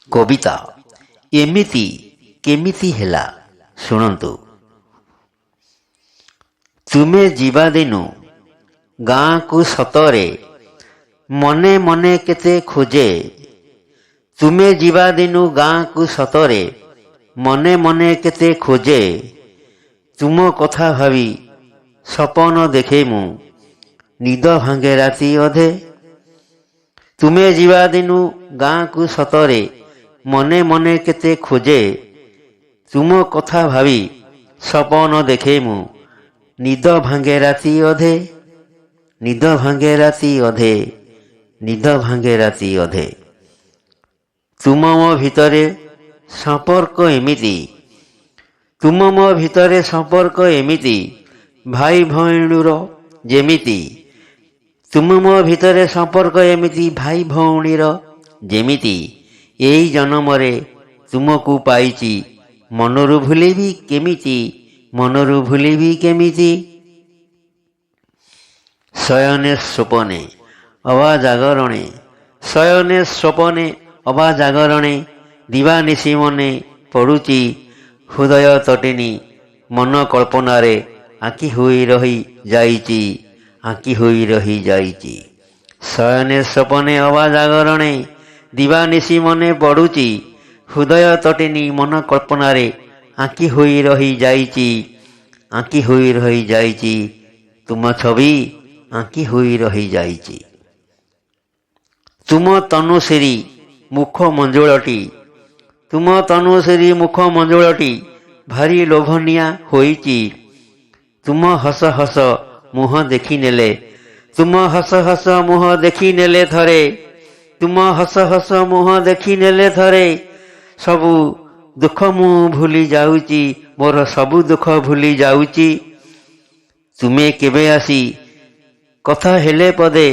କବିତା ଏମିତି କେମିତି ହେଲା ଶୁଣନ୍ତୁ। ତୁମେ ଯିବା ଦିନୁ ଗାଁକୁ ସତରେ ମନେ ମନେ କେତେ ଖୋଜେ। ତୁମେ ଯିବା ଦିନୁ ଗାଁକୁ ସତରେ ମନେ ମନେ କେତେ ଖୋଜେ। ତୁମ କଥା ଭାବି ସପନ ଦେଖେ ମୁଁ, ନିଦ ଭାଙ୍ଗେ ରାତି ଅଧେ। ତୁମେ ଯିବା ଦିନୁ ଗାଁକୁ ସତରେ ମନେ ମନେ କେତେ ଖୋଜେ। ତୁମ କଥା ଭାବି ସପନ ଦେଖେ ମୁଁ, ନିଦ ଭାଙ୍ଗେ ରାତି ଅଧେ। ନିଦ ଭାଙ୍ଗେ ରାତି ଅଧେ, ନିଦ ଭାଙ୍ଗେ ରାତି ଅଧେ। ତୁମ ମୋ ଭିତରେ ସମ୍ପର୍କ ଏମିତି, ତୁମ ମୋ ଭିତରେ ସମ୍ପର୍କ ଏମିତି, ଭାଇ ଭଉଣୀର ଯେମିତି। ତୁମ ମୋ ଭିତରେ ସମ୍ପର୍କ ଏମିତି, ଭାଇ ଭଉଣୀର ଯେମିତି। ଏଇ ଜନ୍ମରେ ତୁମକୁ ପାଇଛି, ମନରୁ ଭୁଲିବି କେମିତି, ମନରୁ ଭୁଲିବି କେମିତି। ଶୟନେ ସ୍ୱପନେ ଅବା ଜାଗରଣେ, ଶୟନେ ସ୍ୱପନେ ଅବା ଜାଗରଣେ, ଦିବାନିଶି ମନେ ପଡ଼ୁଛି ହୃଦୟ ତଟିନୀ। ମନ କଳ୍ପନାରେ ଆଙ୍କି ହୋଇ ରହି ଯାଇଛି, ଆଙ୍କି ହୋଇ ରହି ଯାଇଛି। ଶୟନେ ସ୍ୱପନେ ଅବା ଜାଗରଣେ, ଦିବାନିଶି ମନେ ପଡ଼ୁଛି ହୃଦୟ ତଟିନୀ। ମନ କଳ୍ପନାରେ ଆଙ୍କି ହୋଇ ରହି ଯାଇଛି, ଆଙ୍କି ହୋଇ ରହି ଯାଇଛି। ତୁମ ଛବି ଆଙ୍କି ହୋଇ ରହି ଯାଇଛି। ତୁମ ତନୁଶ୍ରୀ ମୁଖ ମଞ୍ଜୁଳଟି, ତୁମ ତନୁଶ୍ରୀ ମୁଖ ମଞ୍ଜୁଳଟି ଭାରି ଲୋଭନୀୟ ହୋଇଛି। ତୁମ ହସ ହସ ମୁହଁ ଦେଖିନେଲେ, ତୁମ ହସ ହସ ମୁହଁ ଦେଖିନେଲେ ଥରେ, ତୁମ ହସ ହସ ମୁହଁ ଦେଖିନେଲେ ଥରେ, ସବୁ ଦୁଃଖ ମୁଁ ଭୁଲି ଯାଉଛି, ମୋର ସବୁ ଦୁଃଖ ଭୁଲି ଯାଉଛି। ତୁମେ କେବେ ଆସି କଥା ହେଲେ ପଦେ,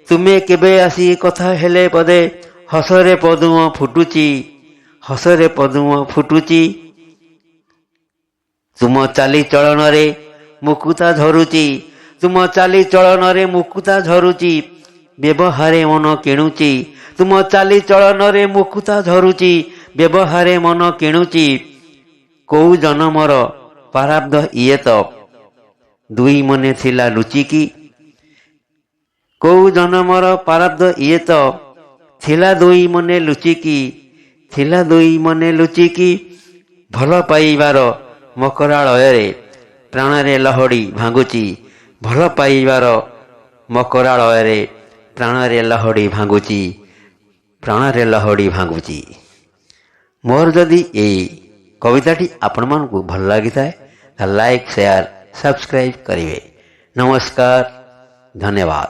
ତୁମେ କେବେ ଆସି କଥା ହେଲେ ପଦେ, ହସରେ ପଦୁମ ଫୁଟୁଛି, ହସରେ ପଦୁମ ଫୁଟୁଛି। ତୁମ ଚାଲିଚଳନରେ ମୁକୁତା ଝରୁଛି, ତୁମ ଚାଲିଚଳନରେ ମୁକୁତା ଝରୁଛି, ବ୍ୟବହାରେ ମନ କିଣୁଛି। ତୁମ ଚାଲିଚଳନରେ ମୁକୁତା ଝରୁଛି, ବ୍ୟବହାରେ ମନ କିଣୁଛି। କୋଉ ଜନମର ପାରାବ୍ଧ ଇଏ ତ, ଦୁଇ ମନେ ଥିଲା ଲୁଚିକି। କୋଉ ଜନମର ପାରାବ୍ଧ ଇଏ ତ, ଥିଲା ଦୁଇ ମନେ ଲୁଚିକି, ଥିଲା ଦୁଇ ମନେ ଲୁଚିକି। ଭଲ ପାଇବାର ମକରାଳୟରେ ପ୍ରାଣରେ ଲହଡ଼ି ଭାଙ୍ଗୁଛି, ଭଲ ପାଇବାର ମକରାଳୟରେ ପ୍ରାଣରେ ଲହଡ଼ି ଭାଙ୍ଗୁଛି, ପ୍ରାଣରେ ଲହଡ଼ି ଭାଙ୍ଗୁଛି। ମୋର ଯଦି ଏଇ କବିତାଟି ଆପଣମାନଙ୍କୁ ଭଲ ଲାଗିଥାଏ ତାହେଲେ ଲାଇକ୍, ସେୟାର, ସବସ୍କ୍ରାଇବ୍ କରିବେ। ନମସ୍କାର, ଧନ୍ୟବାଦ।